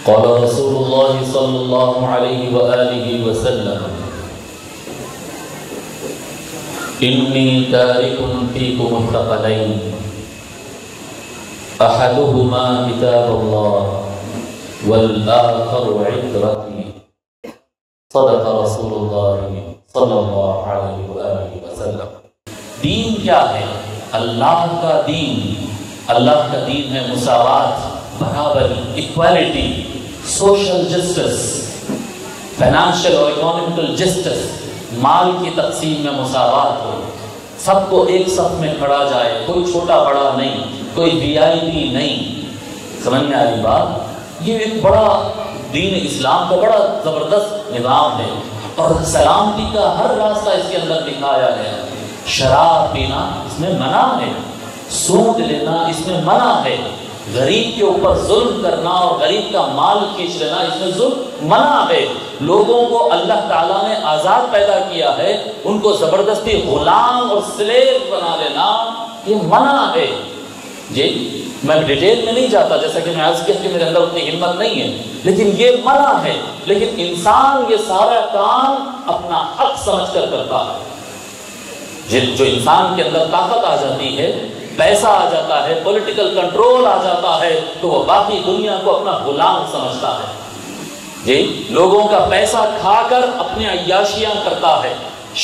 قال رسول الله صلى الله عليه وآله وسلم إني تارك فيكم الثقلين أحدهما كتاب الله والآخر عترتي صدق رسول الله صلی اللہ علیہ وآلہ وسلم۔ دین کیا ہے؟ اللہ کا دین، اللہ کا دین ہے مساوات، برابری، ایکوالٹی، سوشل جسٹس، فائنانشل اور اکنامکل جسٹس، مال کی تقسیم میں مساوات ہو، سب کو ایک صف میں کھڑا جائے، کوئی چھوٹا بڑا نہیں، کوئی وی آئی پی نہیں۔ سمجھ میں آئی بات؟ یہ ایک بڑا دین اسلام کا بڑا زبردست نظام ہے، اور سلامتی کا ہر راستہ اس کے اندر دکھایا ہے۔ شراب پینا اس میں منع ہے، سود لینا اس میں منع ہے، غریب کے اوپر ظلم کرنا اور غریب کا مال کھینچ لینا اس میں ظلم منع ہے۔ لوگوں کو اللہ تعالیٰ نے آزاد پیدا کیا ہے، ان کو زبردستی غلام اور سلیو بنا لینا یہ منع ہے۔ جی میں ڈیٹیل میں نہیں جاتا، جیسا کہ میں عرض کیا کہ میرے اندر اتنی ہمت نہیں ہے، لیکن یہ منع ہے۔ لیکن انسان یہ سارا کام اپنا حق سمجھ کر کرتا ہے۔ جو انسان کے اندر طاقت آ جاتی ہے، پیسہ آ جاتا ہے، پولیٹیکل کنٹرول آ جاتا ہے، تو وہ باقی دنیا کو اپنا غلام سمجھتا ہے۔ جی لوگوں کا پیسہ کھا کر اپنی عیاشیاں کرتا ہے،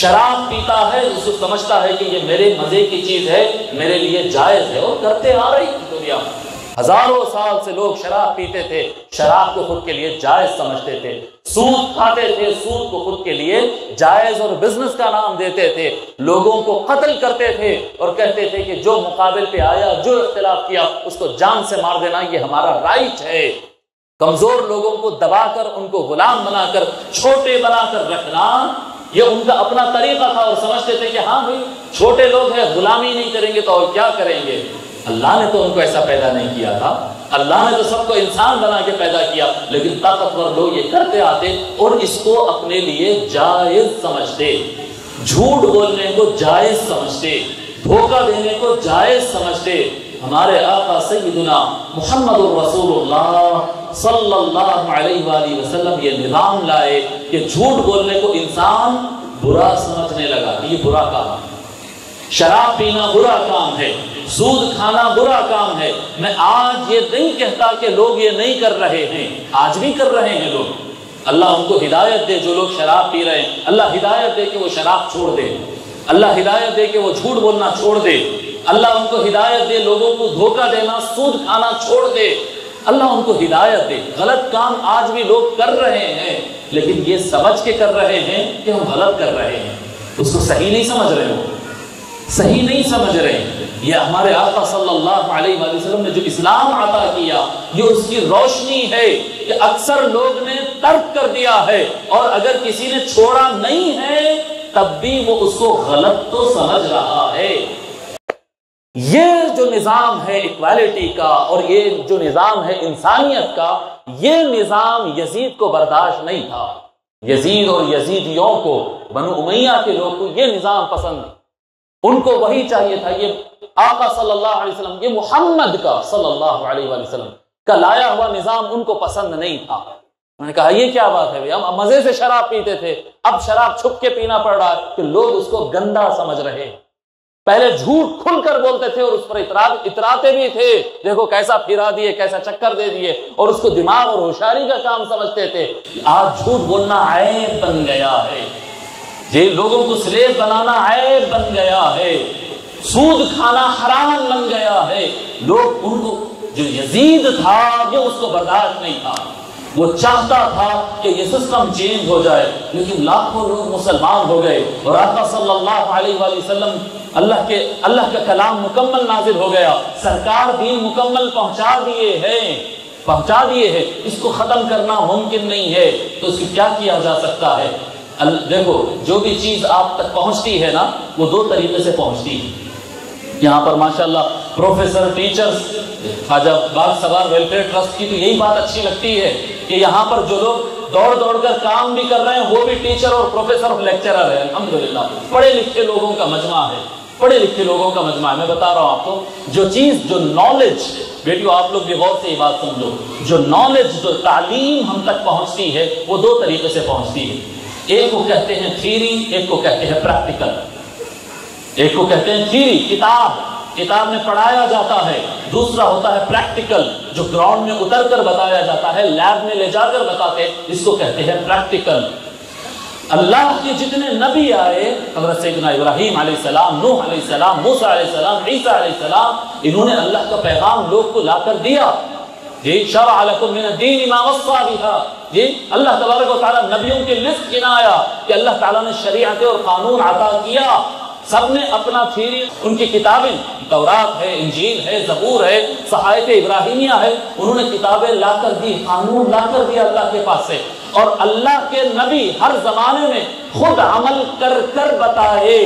شراب پیتا ہے، اس کو سمجھتا ہے کہ یہ میرے مزے کی چیز ہے، میرے لیے جائز ہے، اور کرتے آ رہی دنیا میں۔ ہزاروں سال سے لوگ شراب پیتے تھے، شراب کو خود کے لیے جائز سمجھتے تھے، سود کھاتے تھے، سود کو خود کے لیے جائز اور بزنس کا نام دیتے تھے، لوگوں کو قتل کرتے تھے اور کہتے تھے کہ جو مقابل پہ آیا، جو اختلاف کیا، اس کو جان سے مار دینا یہ ہمارا رائٹ ہے۔ کمزور لوگوں کو دبا کر، ان کو غلام بنا کر، چھوٹے بنا کر رکھنا یہ ان کا اپنا طریقہ تھا، اور سمجھتے تھے کہ ہاں بھائی چھوٹے لوگ ہیں، غلامی نہیں کریں گے تو اور کیا کریں گے۔ اللہ نے تو ان کو ایسا پیدا نہیں کیا تھا، اللہ نے تو سب کو انسان بنا کے پیدا کیا، لیکن طاقتور لوگ یہ کرتے آتے اور اس کو اپنے لیے جائز سمجھتے، جھوٹ بولنے کو جائز سمجھتے، دھوکہ دینے کو جائز سمجھتے۔ ہمارے آقا سیدنا محمد الرسول اللہ صلی اللہ علیہ وآلہ وسلم یہ نظام لائے کہ جھوٹ بولنے کو انسان برا سمجھنے لگا، یہ برا کام ہے، شراب پینا برا کام ہے، سود کھانا برا کام ہے۔ میں آج یہ نہیں کہتا کہ لوگ یہ نہیں کر رہے ہیں، آج بھی کر رہے ہیں لوگ۔ اللہ ان کو ہدایت دے، جو لوگ شراب پی رہے ہیں اللہ ہدایت دے کہ وہ شراب چھوڑ دے، اللہ ہدایت دے کہ وہ جھوٹ بولنا چھوڑ دے، اللہ ان کو ہدایت دے لوگوں کو دھوکہ دینا، سود کھانا چھوڑ دے، اللہ ان کو ہدایت دے۔ غلط کام آج بھی لوگ کر رہے ہیں، لیکن یہ سمجھ کے کر رہے ہیں کہ ہم غلط کر رہے ہیں، اس کو صحیح نہیں سمجھ رہے ہو، صحیح نہیں سمجھ رہے ہیں۔ یہ ہمارے آقا صلی اللہ علیہ وآلہ وسلم نے جو اسلام عطا کیا، یہ اس کی روشنی ہے کہ اکثر لوگ نے ترک کر دیا ہے، اور اگر کسی نے چھوڑا نہیں ہے تب بھی وہ اس کو غلط تو سمجھ رہا ہے۔ یہ جو نظام ہے ایکوالٹی کا، اور یہ جو نظام ہے انسانیت کا، یہ نظام یزید کو برداشت نہیں تھا۔ یزید اور یزیدیوں کو، بنو امیہ کے لوگ کو یہ نظام پسند نہیں، ان کو وہی چاہیے تھا، یہ آقا صلی اللہ علیہ وسلم، یہ محمد کا صلی اللہ علیہ وآلہ وسلم کا لایا ہوا نظام ان کو پسند نہیں تھا۔ انہوں نے کہا یہ کیا بات ہے، ہم مزے سے شراب پیتے تھے، اب شراب چھپ کے پینا پڑ رہا ہے، کہ لوگ اس کو گندا سمجھ رہے ہیں۔ پہلے جھوٹ کھل کر بولتے تھے اور اس پر اتراتے بھی تھے، دیکھو کیسا پھرا دیے، کیسا چکر دے دیے، اور اس کو دماغ اور ہوشیاری کا کام سمجھتے تھے۔ آج جھوٹ بولنا عیب بن گیا ہے، یہ لوگوں کو سلیب بنانا عیب بن گیا ہے، سود کھانا حرام بن گیا ہے۔ لوگ ان کو، جو یزید تھا یہ اس کو برداشت نہیں تھا، وہ چاہتا تھا کہ یہ سسٹم چینج ہو جائے، لیکن لاکھوں لوگ مسلمان ہو گئے، اور آقا صلی اللہ علیہ وآلہ وسلم اللہ کا کلام مکمل نازل ہو گیا، سرکار دین مکمل پہنچا دیے ہیں، اس کو ختم کرنا ممکن نہیں ہے، تو اس کو کیا کیا جا سکتا ہے؟ دیکھو جو بھی چیز آپ تک پہنچتی ہے نا، وہ دو طریقے سے پہنچتی ہے۔ یہاں پر ماشاءاللہ پروفیسر، ٹیچرز، خواجہ باغ سوار ویلفیئر ٹرسٹ کی تو یہی بات اچھی لگتی ہے کہ یہاں پر جو لوگ دوڑ کر کام بھی کر رہے ہیں وہ بھی ٹیچر اور پروفیسر اور لیکچرر ہیں، الحمدللہ پڑھے لکھے لوگوں کا مجمع ہے۔ پڑھے لکھے لوگوں کا مجمع ہے. میں بتا رہا ہوں آپ کو، جو چیز، جو نالج، بیٹیو آپ لوگ بھی غور سے یہ بات سمجھو، جو نالج، جو تعلیم ہم تک پہنچتی ہے وہ دو طریقے سے پہنچتی ہے. ایک کو کہتے ہیں تھیوری، ایک کو کہتے ہیں پریکٹیکل. ایک کو کہتے ہیں تھیوری، کتاب میں پڑھایا جاتا ہے. دوسرا ہوتا ہے پریکٹیکل، جو گراؤنڈ میں اتر کر بتایا جاتا ہے، لیب میں لے جا کر بتاتے ہیں، اس کو کہتے ہیں پریکٹیکل. اللہ کے جتنے نبی آئے، حضرت سیدنا ابراہیم علیہ السلام، نوح علیہ السلام، موسیٰ علیہ السلام، عیسیٰ علیہ السلام، انہوں نے اللہ کا پیغام لوگ کو لا کر دیا. جی شرع لکم من الدین ما وصى بها. جی اللہ تبارک و تعالیٰ نبیوں کے لسٹ گنایا کہ اللہ تعالیٰ نے شریعت اور قانون عطا کیا. سب نے اپنا تھیوری، ان کی کتابیں، تورات ہے، انجیل ہے، زبور ہے، صحائف ابراہیمیہ ہے، انہوں نے کتابیں لا کر دی، قانون لا کر دیا اللہ کے پاس سے. اور اللہ کے نبی ہر زمانے میں خود عمل کر کر بتائے،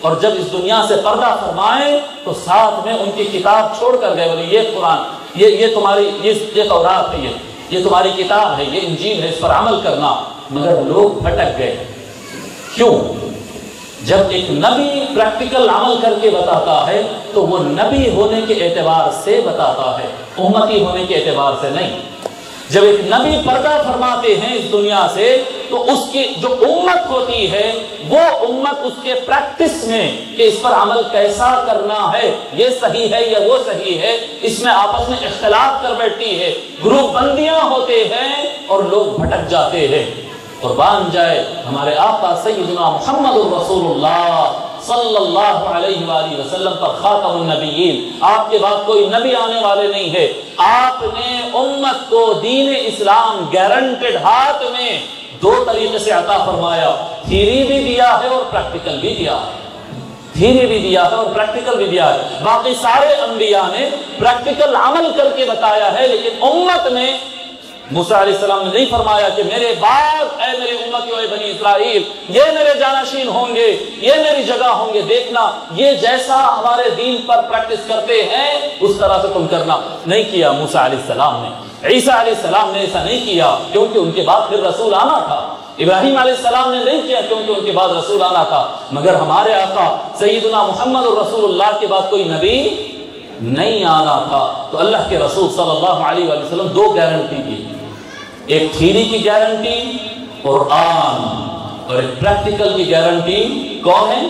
اور جب اس دنیا سے پردہ فرمائے تو ساتھ میں ان کی کتاب چھوڑ کر گئے. بولے یہ قرآن، یہ تمہاری، یہ تورات ہے، یہ تمہاری کتاب ہے، یہ انجیل ہے، اس پر عمل کرنا. مگر لوگ بھٹک گئے. کیوں؟ جب ایک نبی پریکٹیکل عمل کر کے بتاتا ہے تو وہ نبی ہونے کے اعتبار سے بتاتا ہے، امتی ہونے کے اعتبار سے نہیں. جب ایک نبی پردہ فرماتے ہیں اس دنیا سے تو اس کی جو امت ہوتی ہے وہ امت اس کے پریکٹس میں کہ اس پر عمل کیسا کرنا ہے، یہ صحیح ہے یا وہ صحیح ہے، اس میں آپس میں اختلاف کر بیٹھتی ہے، گروپ بندیاں ہوتے ہیں اور لوگ بھٹک جاتے ہیں. قربان جائے ہمارے آقا سیدنا محمد الرسول اللہ صلی اللہ علیہ وآلہ وسلم پر خاتم النبیین. آپ کے بعد کوئی نبی آنے والے نہیں ہے. آپ نے امت کو دین اسلام گارنٹڈ ہاتھ میں دو طریقے سے عطا فرمایا. تھیوری بھی دیا ہے اور پریکٹیکل بھی دیا ہے. تھیوری بھی دیا ہے اور پریکٹیکل بھی دیا ہے. باقی سارے انبیاء نے پریکٹیکل عمل کر کے بتایا ہے، لیکن امت میں موسیٰ علیہ السلام نے نہیں فرمایا کہ میرے بعد اے میری امتی اے بنی اسرائیل یہ میرے جانشین ہوں گے، یہ میری جگہ ہوں گے، دیکھنا یہ جیسا ہمارے دین پر پریکٹس کرتے ہیں اس طرح سے تم کرنا. نہیں کیا موسیٰ علیہ السلام نے، عیسیٰ علیہ السلام نے ایسا نہیں کیا کیونکہ ان کے بعد پھر رسول آنا تھا. ابراہیم علیہ السلام نے نہیں کیا کیونکہ ان کے بعد رسول آنا تھا. مگر ہمارے آقا سیدنا محمد الرسول اللہ کے بعد کوئی نبی نہیں آنا تھا. تو اللہ کے رسول صلی اللہ علیہ وآلہ وسلم دو گارنٹی کی، ایک تھیوری کی گارنٹی قرآن، اور ایک پریکٹیکل کی گارنٹی. کون ہے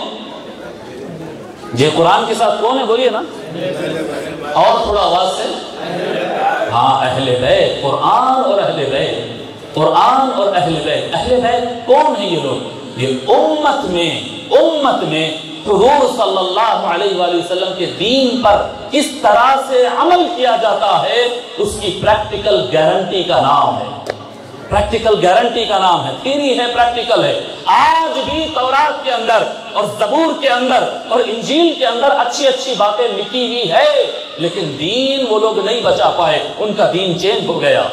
جی؟ قرآن کے ساتھ کون ہے؟ بولیے نا اور تھوڑا آواز سے. ہاں اہل بیت. قرآن اور اہل بیت، قرآن اور اہل بیت. اہل بیت کون ہیں یہ لوگ؟ یہ امت میں حضور صلی اللہ علیہ وآلہ وسلم کے دین پر کس طرح سے عمل کیا جاتا ہے اس کی پریکٹیکل گارنٹی کا نام ہے. پریکٹیکل گارنٹی کا نام ہے. تھیوری ہے، پریکٹیکل ہے. آج بھی تورات کے اندر اور زبور کے اندر اور انجیل کے اندر اچھی اچھی باتیں لکھی ہوئی ہے، لیکن دین وہ لوگ نہیں بچا پائے، ان کا دین چینج ہو گیا.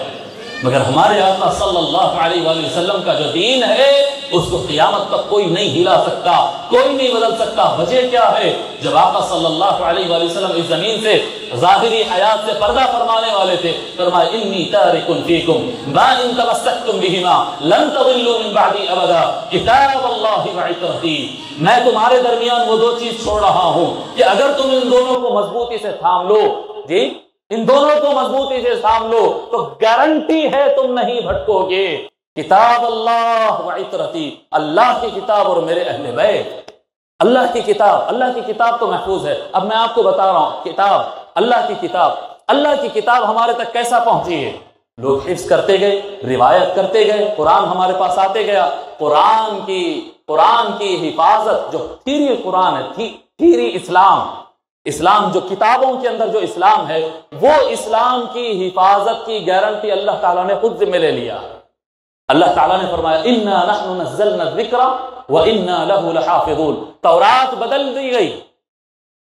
مگر ہمارے آقا صلی اللہ علیہ وآلہ وسلم کا جو دین ہے اس کو قیامت تک کوئی نہیں ہلا سکتا، کوئی نہیں بدل سکتا. وجہ کیا ہے؟ جب آقا صلی اللہ علیہ وآلہ وسلم اس زمین سے ظاہری حیات سے پردہ فرمانے والے تھے، فرمایا انی تارک فیکم ما ان تمسکتم بہما لن تضلوا من بعدی ابدا کتاب اللہ وعترتی. میں تمہارے درمیان وہ دو چیز چھوڑ رہا ہوں کہ اگر تم ان دونوں کو مضبوطی سے تھام لو، جی ان دونوں کو مضبوطی سے تھام لو تو گارنٹی ہے تم نہیں بھٹکو گے. کتاب اللہ وعترتی، اللہ کی کتاب اور میرے اہل بیت. اللہ کی کتاب تو محفوظ ہے. اب میں آپ کو بتا رہا ہوں کتاب، اللہ کی کتاب ہمارے تک کیسا پہنچی ہے. لوگ حفظ کرتے گئے، روایت کرتے گئے، قرآن ہمارے پاس آتے گیا. قرآن کی حفاظت جو تھیوری قرآن ہے، تھیوری اسلام جو کتابوں کے اندر جو اسلام ہے، وہ اسلام کی حفاظت کی گارنٹی اللہ تعالیٰ نے خود ذمہ لے لیا. اللہ تعالیٰ نے فرمایا اِنَّا نَحْنُ نَزَّلْنَا الذِّكْرَ وَإِنَّا لَهُ لَحَافِظُونَ. تورات بدل دی گئی،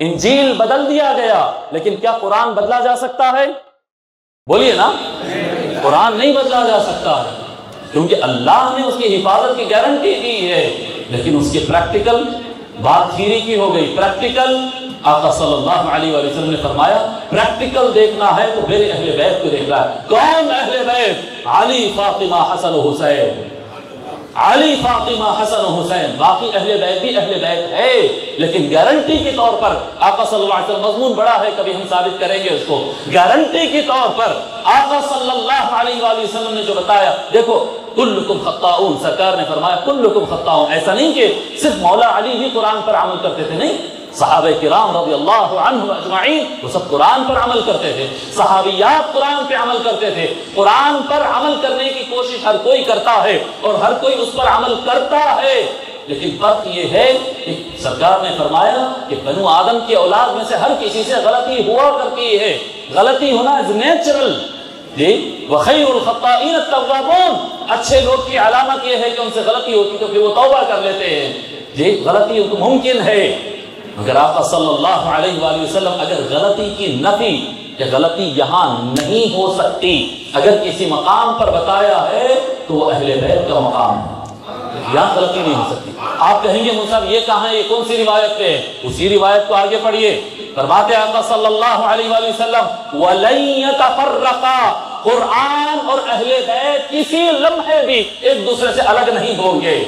انجیل بدل دیا گیا، لیکن کیا قرآن بدلا جا سکتا ہے؟ بولیے نا. قرآن نہیں بدلا جا سکتا ہے کیونکہ اللہ نے اس کی حفاظت کی گارنٹی دی ہے، لیکن اس کی پریکٹیکل بات تھیوری کی ہو گئی. پریکٹیکل آقا صلی اللہ علیہ وآلہ وسلم نے فرمایا پریکٹیکل دیکھنا ہے تو میرے اہل بیت کو دیکھنا ہے. کون اہل بیت؟ علی، فاطمہ، حسن و حسین. علی، فاطمہ، حسن و حسین، باقی اہل بیت بھی اہل بیت ہے، لیکن گارنٹی کے طور پر آقا صلی اللہ علیہ وسلم، مضمون بڑا ہے کبھی ہم ثابت کریں گے اس کو، گارنٹی کے طور پر آقا صلی اللہ علیہ وآلہ وسلم نے جو بتایا، دیکھو کلکم خطاؤن، سرکار نے فرمایا کلکم خطاؤن، ایسا نہیں کہ صرف مولا علی ہی قرآن پر عمل کرتے تھے، نہیں، صحابہ کرام رضی اللہ عنہم اجمعین وہ سب قرآن پر عمل کرتے تھے، صحابیات قرآن پہ عمل کرتے تھے، قرآن پر عمل کرنے کی کوشش ہر کوئی کرتا ہے اور ہر کوئی اس پر عمل کرتا ہے، لیکن فرق یہ ہے کہ سرکار نے فرمایا کہ بنو آدم کی اولاد میں سے ہر کسی سے غلطی ہوا کرتی ہے، غلطی ہونا از نیچرل، جی، وخیر الخطائین التوابون، اچھے لوگ کی علامت یہ ہے کہ ان سے غلطی ہوتی تو پھر وہ توبہ کر لیتے ہیں، جی، غلطی ممکن ہے، مگر آقا صلی اللہ علیہ وآلہ وسلم اگر غلطی کی نفی کہ غلطی یہاں نہیں ہو سکتی اگر کسی مقام پر بتایا ہے تو وہ اہل بیت کا مقام ہے، یہاں غلطی نہیں ہو سکتی۔ آپ کہیں گے مصعب یہ کہاں ہے، یہ کون سی روایت پہ ہے؟ اسی روایت کو آگے پڑھیے، فرماتے آقا صلی اللہ علیہ وآلہ وسلم وَلَن يَتَفَرَّقَا، قرآن اور اہل بیت کسی لمحے بھی ایک دوسرے سے الگ نہیں ہوں گے۔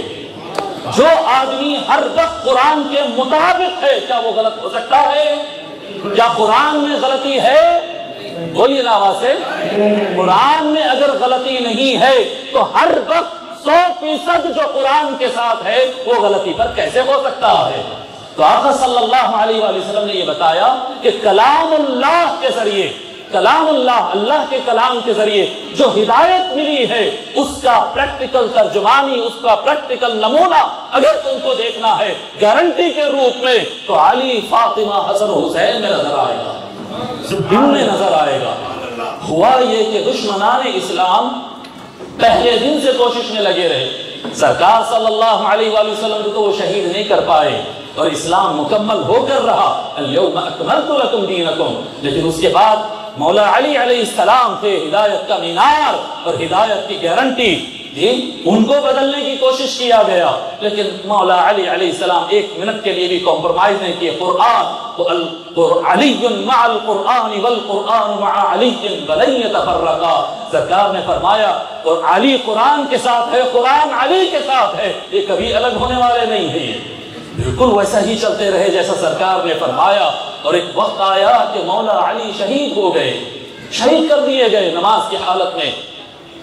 جو آدمی ہر وقت قرآن کے مطابق ہے کیا وہ غلط ہو سکتا ہے؟ کیا قرآن میں غلطی ہے؟ بولیے نا آواز سے، قرآن میں اگر غلطی نہیں ہے تو ہر وقت 100% جو قرآن کے ساتھ ہے وہ غلطی پر کیسے ہو سکتا ہے؟ تو آقا صلی اللہ علیہ وآلہ وسلم نے یہ بتایا کہ کلام اللہ کے ذریعے، کلام اللہ، اللہ کے کلام کے ذریعے جو ہدایت ملی ہے اس کا پریکٹیکل ترجمانی، اس کا پریکٹیکل نمونہ اگر تم کو دیکھنا ہے گارنٹی کے روپ میں تو علی، فاطمہ، حسن و حسین میں نظر آئے گا، دن میں نظر آئے گا۔ ہوا یہ کہ دشمنان اسلام پہلے دن سے کوشش میں لگے رہے، سرکار صلی اللہ علیہ وآلہ وسلم کو وہ شہید نہیں کر پائے اور اسلام مکمل ہو کر رہا، اليوم اکملت لکم دینکم، لیکن اس کے بعد مولا علی علیہ السلام تھے ہدایت کا مینار اور ہدایت کی گارنٹی، جی، ان کو بدلنے کی کوشش کیا گیا، لیکن مولا علی علیہ السلام ایک منٹ کے لیے بھی کمپرومائز نہیں کیے۔ قرآن علی مع القرآن والقرآن مع علی ولن یتفرقا، سرکار نے فرمایا اور علی قرآن کے ساتھ ہے، قرآن علی کے ساتھ ہے، یہ کبھی الگ ہونے والے نہیں ہیں، بالکل ویسا ہی چلتے رہے جیسا سرکار نے فرمایا۔ اور ایک وقت آیا کہ مولا علی شہید ہو گئے، شہید کر دیے گئے، نماز کی حالت میں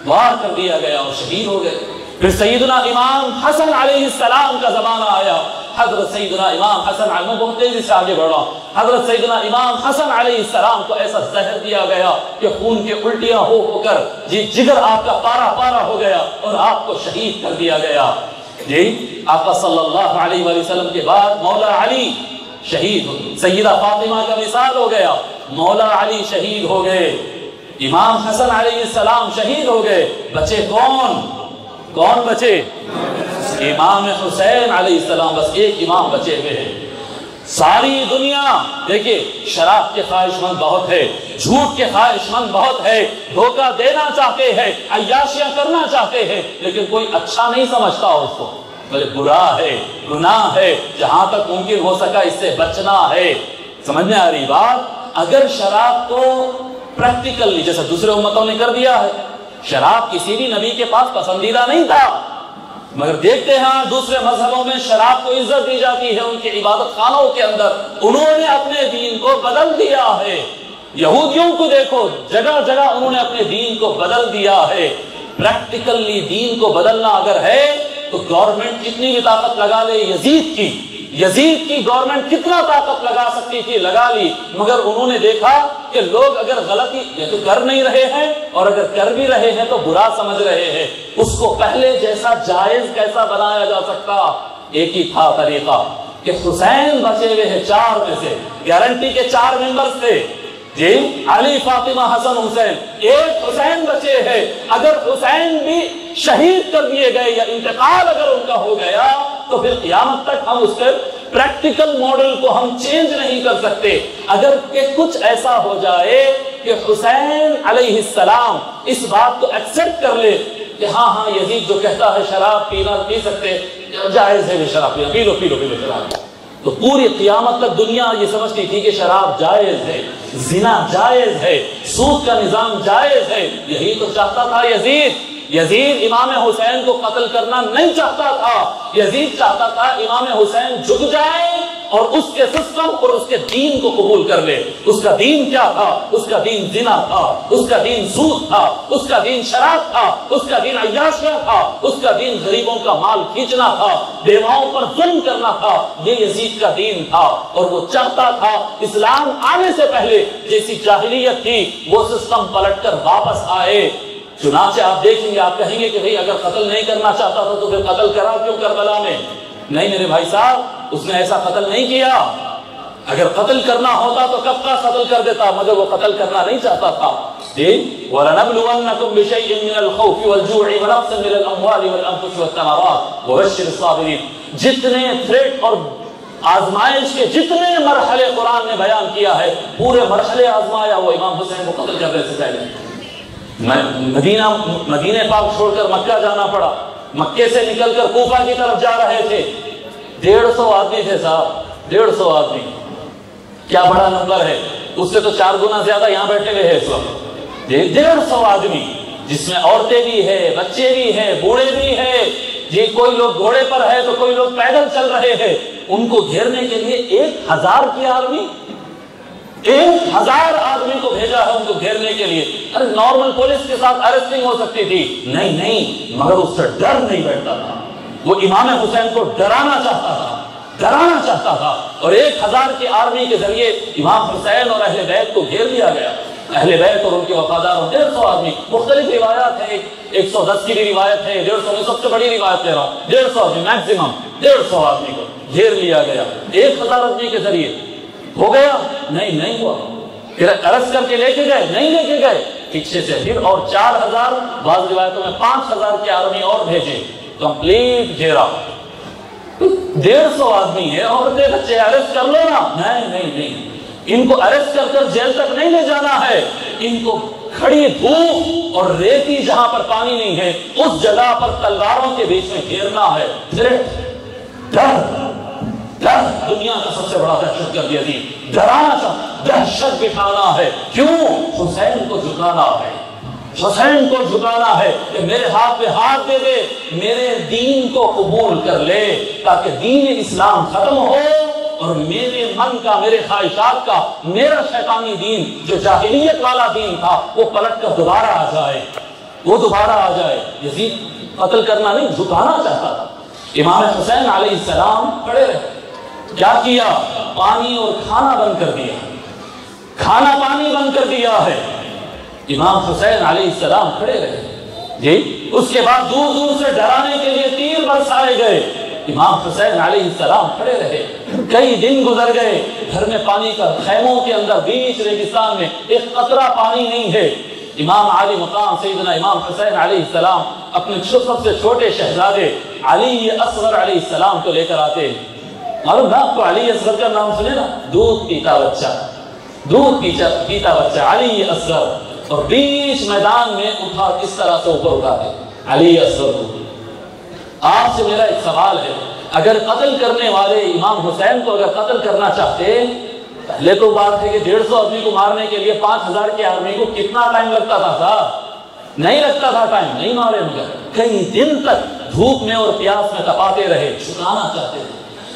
وار کر دیا گیا اور شہید ہو گئے۔ پھر سیدنا امام حسن علیہ السلام کا زمانہ آیا، حضرت سیدنا امام حسن علیہ، میں بہت تیزی سے آگے بڑھا، حضرت سیدنا امام حسن علیہ السلام کو ایسا زہر دیا گیا کہ خون کے الٹیاں ہو کر جی جگر آپ کا پارا پارا ہو گیا اور آپ کو شہید کر دیا گیا۔ جی، آقا صلی اللہ علیہ وآلہ وسلم کے بعد مولا علی شہید ہو گئے، سیدہ فاطمہ کا مثال ہو گیا، مولا علی شہید ہو گئے، امام حسن علیہ السلام شہید ہو گئے، بچے کون بچے؟ امام حسین علیہ السلام، بس ایک امام بچے ہوئے ہیں۔ ساری دنیا دیکھیں شراب کے خواہش مند بہت ہے، جھوٹ کے خواہش مند بہت ہے، دھوکہ دینا چاہتے ہیں، عیاشیاں کرنا چاہتے ہیں، لیکن کوئی اچھا نہیں سمجھتا اس کو، بلے برا ہے، گناہ ہے، جہاں تک ممکن ہو سکا اس سے بچنا ہے۔ سمجھ میں آ رہی بات؟ اگر شراب کو پریکٹیکلی جیسا دوسرے امتوں نے کر دیا ہے، شراب کسی بھی نبی کے پاس پسندیدہ نہیں تھا، مگر دیکھتے ہیں دوسرے مذہبوں میں شراب کو عزت دی جاتی ہے، ان کی عبادت خانوں کے اندر انہوں نے اپنے دین کو بدل دیا ہے۔ یہودیوں کو دیکھو، جگہ جگہ انہوں نے اپنے دین کو بدل دیا ہے۔ پریکٹیکلی دین کو بدلنا اگر ہے تو گورنمنٹ کتنی بھی طاقت لگا لے، یزید کی گورنمنٹ کتنا طاقت لگا سکتی تھی، لگا لی، مگر انہوں نے دیکھا کہ لوگ اگر غلطی یہ تو کر نہیں رہے ہیں اور اگر کر بھی رہے ہیں تو برا سمجھ رہے ہیں، اس کو پہلے جیسا جائز کیسا بنایا جا سکتا؟ ایک ہی تھا طریقہ کہ حسین بچے ہوئے ہیں 4 میں سے، گارنٹی کے 4 ممبرز تھے، جی، علی، فاطمہ، حسن، حسین، ایک حسین بچے ہیں، اگر حسین بھی شہید کر دیے گئے یا انتقال اگر ان کا ہو گیا تو پھر قیامت تک ہم اس کے پریکٹیکل ماڈل کو ہم چینج نہیں کر سکتے۔ اگر کہ کچھ ایسا ہو جائے کہ حسین علیہ السلام اس بات کو ایکسپٹ کر لے کہ ہاں یزید جو کہتا ہے شراب پینا پی سکتے، جائز ہے شراب پینا، پی لو شراب، تو پوری قیامت تک دنیا یہ سمجھتی تھی کہ شراب جائز ہے، زنا جائز ہے، سود کا نظام جائز ہے۔ یہی تو چاہتا تھا یزید، یزید امام حسین کو قتل کرنا نہیں چاہتا تھا، یزید چاہتا تھا امام حسین جھک جائے اور اس کے سسٹم اور اس کے دین کو قبول کر لے۔ اس کا دین کیا تھا؟ اس کا دین زنا تھا، اس کا دین سود تھا، اس کا دین شراب تھا، اس کا دین عیاشیہ تھا، اس کا دین غریبوں کا مال کھینچنا تھا، بیواؤں پر ظلم کرنا تھا۔ یہ یزید کا دین تھا اور وہ چاہتا تھا اسلام آنے سے پہلے جیسی جاہلیت تھی وہ سسٹم پلٹ کر واپس آئے۔ چنانچہ آپ دیکھیں گے، آپ کہیں گے کہ بھئی اگر قتل نہیں کرنا چاہتا تھا تو پھر قتل کرا کیوں کربلا میں؟ نہیں میرے بھائی صاحب، اس نے ایسا قتل نہیں کیا۔ اگر قتل کرنا ہوتا تو کب کا قتل کر دیتا، مگر وہ قتل کرنا نہیں چاہتا تھا۔ وَلَنَبْلُوَنَّكُمْ بِشَيْءٍ مِّنَ الْخَوْفِ وَالْجُوعِ وَنَقْصٍ مِّنَ الْأَمْوَالِ وَالْأَنفُسِ وَالثَّمَرَاتِ وَبَشِّرِ الصَّابِرِينَ۔ جتنے تھریٹ اور آزمائش کے جتنے مرحلے قرآن نے بیان کیا ہے، پورے مرحلے آزمایا وہ امام حسین کو قتل کرنے سے پہلے۔ مدینہ پاک چھوڑ کر مکہ جانا پڑا، مکے سے نکل کر کوفہ کی طرف جا رہے تھے، 150 آدمی تھے صاحب، 150 آدمی، کیا بڑا نمبر ہے، اس سے تو 4 گنا زیادہ یہاں بیٹھے ہوئے ہیں اس وقت۔ 150 آدمی جس میں عورتیں بھی ہیں، بچے بھی ہیں، بوڑھے بھی ہیں، جی کوئی لوگ گھوڑے پر ہے تو کوئی لوگ پیدل چل رہے ہیں، ان کو گھیرنے کے لیے 1000 کی آرمی، 1000 آدمی کو بھیجا ہے ان کو گھیرنے کے لیے۔ ارے نارمل پولیس کے ساتھ ارسٹنگ ہو سکتی تھی، نہیں، مگر اس سے ڈر نہیں بیٹھتا تھا۔ وہ امام حسین کو ڈرانا چاہتا تھا اور 1000 کی آرمی کے ذریعے امام حسین اور اہل بیت کو گھیر لیا گیا۔ اہل بیت اور ان کے وفاداروں 150 آدمی، مختلف روایات ہیں، 110 کی بھی روایت ہے، 150 میں سب سے بڑی روایت کہہ رہا ہوں، 150 آدمی میکسیمم، 150 آدمی کو گھیر لیا گیا 1000 آدمی کے ذریعے۔ ہو گیا؟ نہیں ہوا۔ پھر ارسٹ کر کے لے کے گئے؟ نہیں لے کے گئے، پیچھے سے پھر اور 4000، بعض روایتوں میں 5000 کی آرمی اور بھیجے، کمپلیٹ گھیرا۔ 150 آدمی ہے، عورتیں بچے، ارسٹ کر لو نا، نہیں، ان کو ارسٹ کر کر جیل تک نہیں لے جانا ہے، ان کو کھڑی دھوپ اور ریتی جہاں پر پانی نہیں ہے اس جگہ پر تلواروں کے بیچ میں گھیرنا ہے۔ ڈر دنیا کا سب سے بڑا دہشت گرد یزید، ڈرانا چاہتا، دہشت بٹھانا ہے۔ کیوں؟ حسین کو جھکانا ہے کہ میرے ہاتھ پہ ہاتھ دے دے، میرے دین کو قبول کر لے تاکہ دین اسلام ختم ہو اور میرے من کا، میرے خواہشات کا، میرا شیطانی دین جو جاہلیت والا دین تھا وہ پلٹ کر دوبارہ آ جائے۔ یزید قتل کرنا نہیں، جھکانا چاہتا تھا۔ امام حسین علیہ السلام کھڑے رہے، کیا کیا؟ پانی اور کھانا بند کر دیا، کھانا پانی بند کر دیا ہے۔ امام حسین علیہ السلام کھڑے رہے جی، اس کے بعد دور دور سے ڈرانے کے لیے تیر برسائے گئے، امام حسین علیہ السلام کھڑے رہے۔ کئی دن گزر گئے، گھر میں پانی کا، خیموں کے اندر بیچ ریگستان میں ایک قطرہ پانی نہیں ہے۔ امام علی مقام سیدنا امام حسین علیہ السلام اپنے سب سے چھوٹے شہزادے علی اصغر علیہ السلام کو لے کر آتے ہیں۔ معلوم نا آپ کو علی اصغر کا نام سنے نا؟ دودھ پیتا بچہ علی اصغر، اور بیچ میدان میں اٹھا، کس طرح سے اوپر اٹھاتے علی اصغر کو۔ آپ سے میرا ایک سوال ہے، اگر قتل کرنے والے امام حسین کو اگر قتل کرنا چاہتے، پہلے تو بات ہے کہ 150 آدمی کو مارنے کے لیے 5000 کی آرمی کو کتنا ٹائم لگتا تھا؟ نہیں لگتا تھا ٹائم، نہیں مارے، مگر کئی دن تک دھوپ میں اور پیاس میں تپاتے رہے، چھکانا چاہتے تھے۔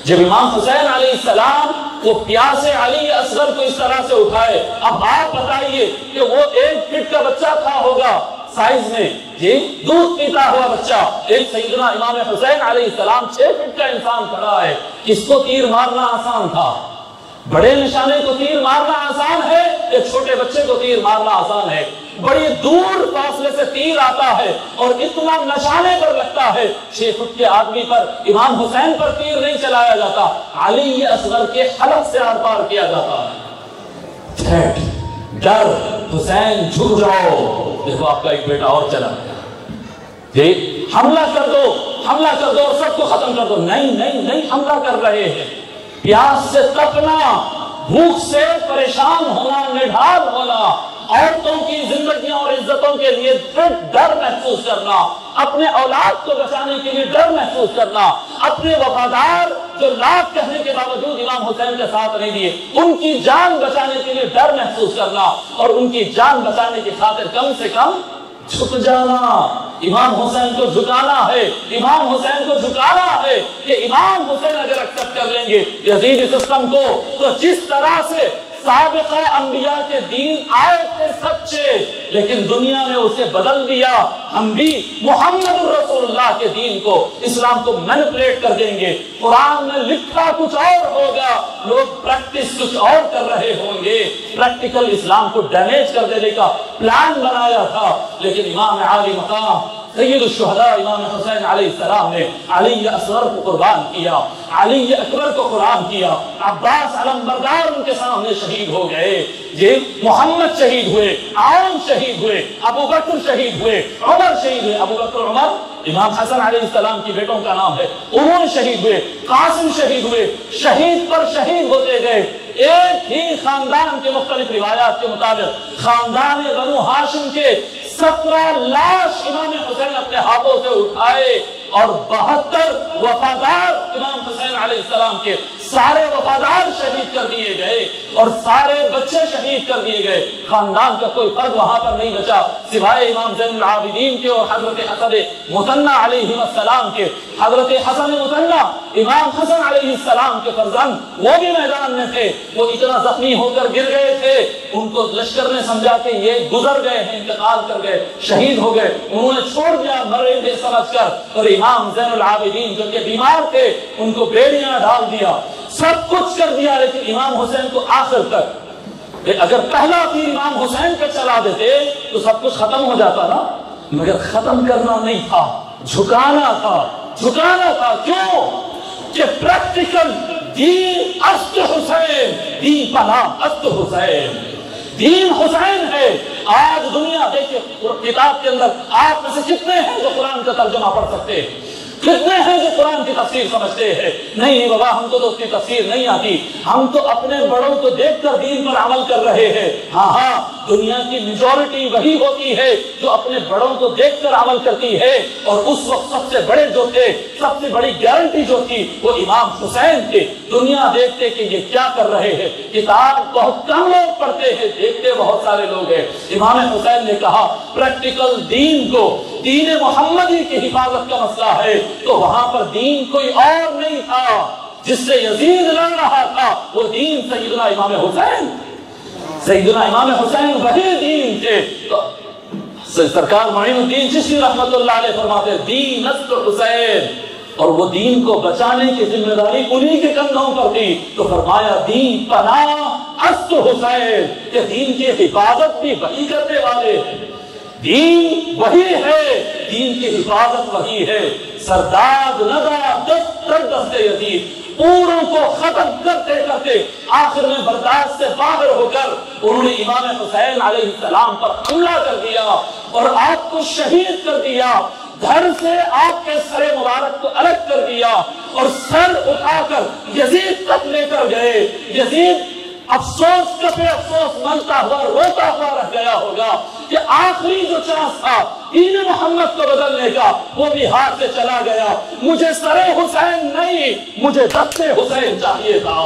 جب امام حسین علیہ السلام وہ پیاسے علی اصغر کو اس طرح سے اٹھائے، اب آپ بتائیے کہ وہ 1 فٹ کا بچہ تھا ہوگا سائز میں، جی دودھ پیتا ہوا بچہ، ایک سیدنا امام حسین علیہ السلام 6 فٹ کا انسان کھڑا ہے، کس کو تیر مارنا آسان تھا؟ بڑے نشانے کو تیر مارنا آسان ہے، ایک چھوٹے بچے کو تیر مارنا آسان ہے؟ بڑی دور فاصلے سے تیر آتا ہے اور اتنا نشانے پر لگتا ہے، 6 فٹ کے آدمی پر، امام حسین پر تیر نہیں چلایا جاتا، علی اصغر کے حلق سے آر پار کیا جاتا ہے۔ ڈر، حسین جھک جاؤ، دیکھو آپ کا ایک بیٹا اور چلا گیا، حملہ کر دو اور سب کو ختم کر دو، نہیں حملہ کر رہے ہیں۔ پیاس سے تپنا، بھوک سے پریشان ہونا، نڈھال ہونا، عورتوں کی زندگیوں اور عزتوں کے لیے ڈر محسوس کرنا، اپنے اولاد کو بچانے کے لیے ڈر محسوس کرنا، اپنے وفادار جو لاکھ کہنے کے باوجود امام حسین کے ساتھ نہیں دیے، ان کی جان بچانے کے لیے ڈر محسوس کرنا، اور ان کی جان بچانے کی خاطر کم سے کم جھک جانا۔ امام حسین کو جھکانا ہے، امام حسین کو جھکانا ہے کہ امام حسین اگر ایکسپٹ کر لیں گے یزیدی سسٹم کو، تو جس طرح سے سابقہ انبیاء کے دین آئے تھے سچے لیکن دنیا نے اسے بدل دیا، ہم بھی محمد رسول اللہ کے دین کو، اسلام کو مینپولیٹ کر دیں گے۔ قرآن میں لکھا کچھ اور ہوگا، لوگ پریکٹس کچھ اور کر رہے ہوں گے۔ پریکٹیکل اسلام کو ڈیمیج کر دینے کا پلان بنایا تھا، لیکن امام عالی مقام سید الشہداء امام حسین علیہ السلام نے علی اصغر کو قربان کیا، علی اکبر کو قربان کیا، عباس علمبردار ان کے سامنے شہید ہو گئے، یہ محمد شہید ہوئے، عون شہید ہوئے، ابو بکر شہید ہوئے، عمر شہید ہوئے۔ ابو بکر عمر امام حسن علیہ السلام کی بیٹوں کا نام ہے، انہوں نے شہید ہوئے، قاسم شہید ہوئے، شہید پر شہید ہوتے گئے۔ ایک ہی خاندان کے مختلف روایات کے مطابق خاندان بنو ہاشم کے 17 لاش امام حسین اپنے ہاتھوں سے اٹھائے اور 72 وفادار امام حسین علیہ السلام کے سارے وفادار شہید کر دیے گئے اور سارے بچے شہید کر دیے گئے۔ خاندان کا کوئی فرد وہاں پر نہیں بچا سوائے امام زین العابدین کے اور حضرت حسن مثنی علیہ السلام کے۔ حضرت حسن مثنی امام حسن علیہ السلام کے فرزند وہ بھی میدان میں تھے، وہ اتنا زخمی ہو کر گر گئے تھے، ان کو لشکر نے سمجھا کہ یہ گزر گئے ہیں، انتقال کر گئے، شہید ہو گئے، انہوں نے چھوڑ دیا مرے تھے سمجھ کر، اور امام زین العابدین جو کہ بیمار تھے ان کو بیڑیاں ڈال دیا، سب کچھ کر دیا، لیکن امام حسین کو آخر تک اگر پہلا تیر امام حسین پہ چلا دیتے تو سب کچھ ختم ہو جاتا نا، مگر ختم کرنا نہیں تھا، جھکانا تھا، جھکانا تھا۔ کیوں؟ کہ پریکٹیکل دین است حسین، دین پناہ است حسین، دین حسین ہے۔ آج دنیا دیکھیں کتاب کے اندر آپ میں سے کتنے ہیں جو قرآن کا ترجمہ پڑھ سکتے ہیں؟ کتنے ہیں جو قرآن کی تفسیر سمجھتے ہیں؟ نہیں بابا، ہم کو تو اس کی تفسیر نہیں آتی، ہم تو اپنے بڑوں کو دیکھ کر دین پر عمل کر رہے ہیں۔ ہاں دنیا کی میجورٹی وہی ہوتی ہے جو اپنے بڑوں کو دیکھ کر عمل کرتی ہے، اور اس وقت سب سے بڑے جو تھے، سب سے بڑی گارنٹی جو تھی وہ امام حسین تھے۔ دنیا دیکھتے کہ یہ کیا کر رہے ہیں، کتاب بہت کم لوگ پڑھتے ہیں، دیکھتے بہت سارے لوگ ہیں۔ امام حسین نے کہا پریکٹیکل دین کو، دین محمدی کی حفاظت کا مسئلہ ہے تو وہاں پر دین کوئی اور نہیں تھا، جس سے یزید لڑ رہا تھا وہ دین سیدنا امام حسین، سیدنا امام حسین وہی دین تھے۔ سرکار معین الدین چشتی رحمت اللہ علیہ فرماتے دین است حسین، اور وہ دین کو بچانے کی ذمہ داری انہی کے کندھوں پر تھی، تو فرمایا دین پناہ است حسین، کہ دین کی حفاظت بھی وہی کرنے والے ہیں، دین وہی ہے، دین کی حفاظت وہی ہے۔ سرداد ندا دست در دست یزید، پوروں کو ختم کرتے کرتے آخر میں برداشت سے باہر ہو کر انہوں نے امام حسین علیہ السلام پر حملہ کر دیا اور آپ کو شہید کر دیا، گھر سے آپ کے سر مبارک کو الگ کر دیا اور سر اٹھا کر یزید تک لے کر گئے۔ یزید افسوس کپے افسوس ملتا ہوا روتا ہوا رہ گیا ہوگا کہ آخری جو چانس تھا دین محمد کو بدلنے کا وہ بھی ہاتھ سے چلا گیا، مجھے سر حسین نہیں، مجھے دست حسین چاہیے تھا۔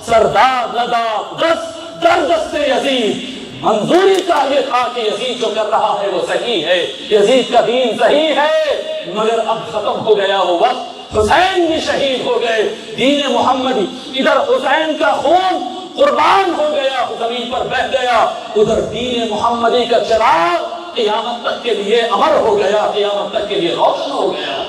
سردار ندا دست در دست یزید، منظوری چاہیے تھا کہ یزید جو کر رہا ہے وہ صحیح ہے، یزید کا دین صحیح ہے، مگر اب ختم ہو گیا وہ وقت، حسین بھی شہید ہو گئے، دین محمدی ادھر حسین کا خون قربان ہو گیا، زمین پر بہہ گیا، ادھر دین محمدی کا چراغ قیامت تک کے لیے امر ہو گیا، قیامت تک کے لیے روشن ہو گیا،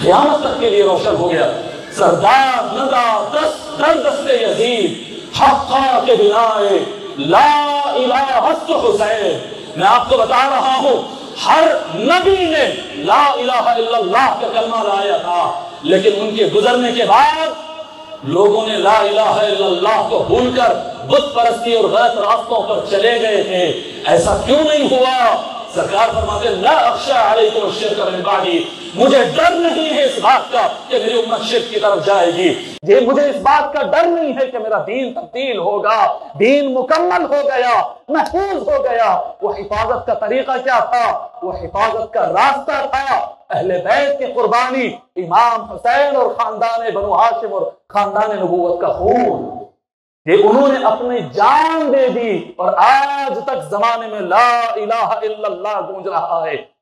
قیامت تک کے لیے روشن ہو گیا۔ سردار ندا دست در دست یزید، حقا کے بنائے لا الہ است حسین۔ میں آپ کو بتا رہا ہوں ہر نبی نے لا الہ الا اللہ کا کلمہ لایا تھا، لیکن ان کے گزرنے کے بعد لوگوں نے لا الہ الا اللہ کو بھول کر بت پرستی اور غلط راستوں پر چلے گئے تھے۔ ایسا کیوں نہیں ہوا؟ سرکار فرماتے لا اخشى علیکم الشرک من بعدی، مجھے ڈر نہیں ہے اس بات کا کہ میری امت شرک کی طرف جائے گی، یہ مجھے اس بات کا ڈر نہیں ہے کہ میرا دین تبدیل ہوگا، دین مکمل ہو گیا، محفوظ ہو گیا۔ وہ حفاظت کا طریقہ کیا تھا؟ وہ حفاظت کا راستہ تھا اہل بیت کی قربانی، امام حسین اور خاندان بنو ہاشم اور خاندان نبوت کا خون، یہ انہوں نے اپنی جان دے دی، اور آج تک زمانے میں لا الہ الا اللہ گونج رہا ہے۔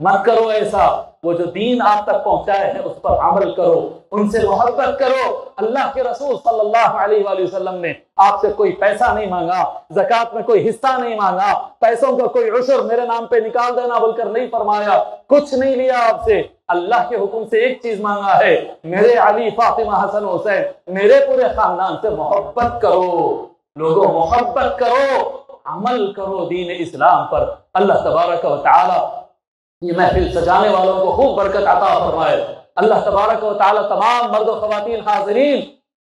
مت کرو ایسا، وہ جو دین آپ تک پہنچائے ہیں اس پر عمل کرو، ان سے محبت کرو۔ اللہ کے رسول صلی اللہ علیہ وآلہ وسلم نے آپ سے کوئی پیسہ نہیں مانگا، زکوٰۃ میں کوئی حصہ نہیں مانگا، پیسوں کا کوئی عشر میرے نام پہ نکال دینا بول کر نہیں فرمایا، کچھ نہیں لیا آپ سے۔ اللہ کے حکم سے ایک چیز مانگا ہے، میرے علی، فاطمہ، حسن، حسین، میرے پورے خاندان سے محبت کرو۔ لوگوں محبت کرو، عمل کرو دین اسلام پر۔ اللہ تبارک و تعالی یہ محفل سجانے والوں کو خوب برکت عطا فرمائے۔ اللہ تبارک و تعالی تمام مرد و خواتین حاضرین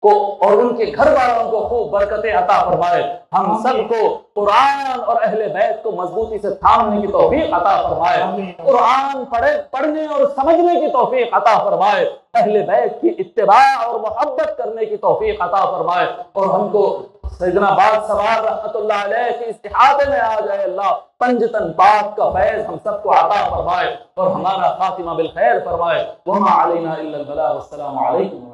کو اور ان کے گھر والوں کو خوب برکتیں عطا فرمائے۔ ہم سب کو قرآن اور اہل بیت کو مضبوطی سے تھامنے کی توفیق عطا فرمائے، قرآن پڑھنے اور سمجھنے کی توفیق عطا فرمائے، اہل بیت کی اتباع اور محبت کرنے کی توفیق عطا فرمائے، اور ہم کو سیدنا باز سوار رحمت اللہ علیہ کے اس احاطے میں آ جائے اللہ، پنجتن پاک کا فیض ہم سب کو عطا فرمائے اور ہمارا خاتمہ بالخیر فرمائے۔ وما علینا الا البلاغ، السلام علیکم۔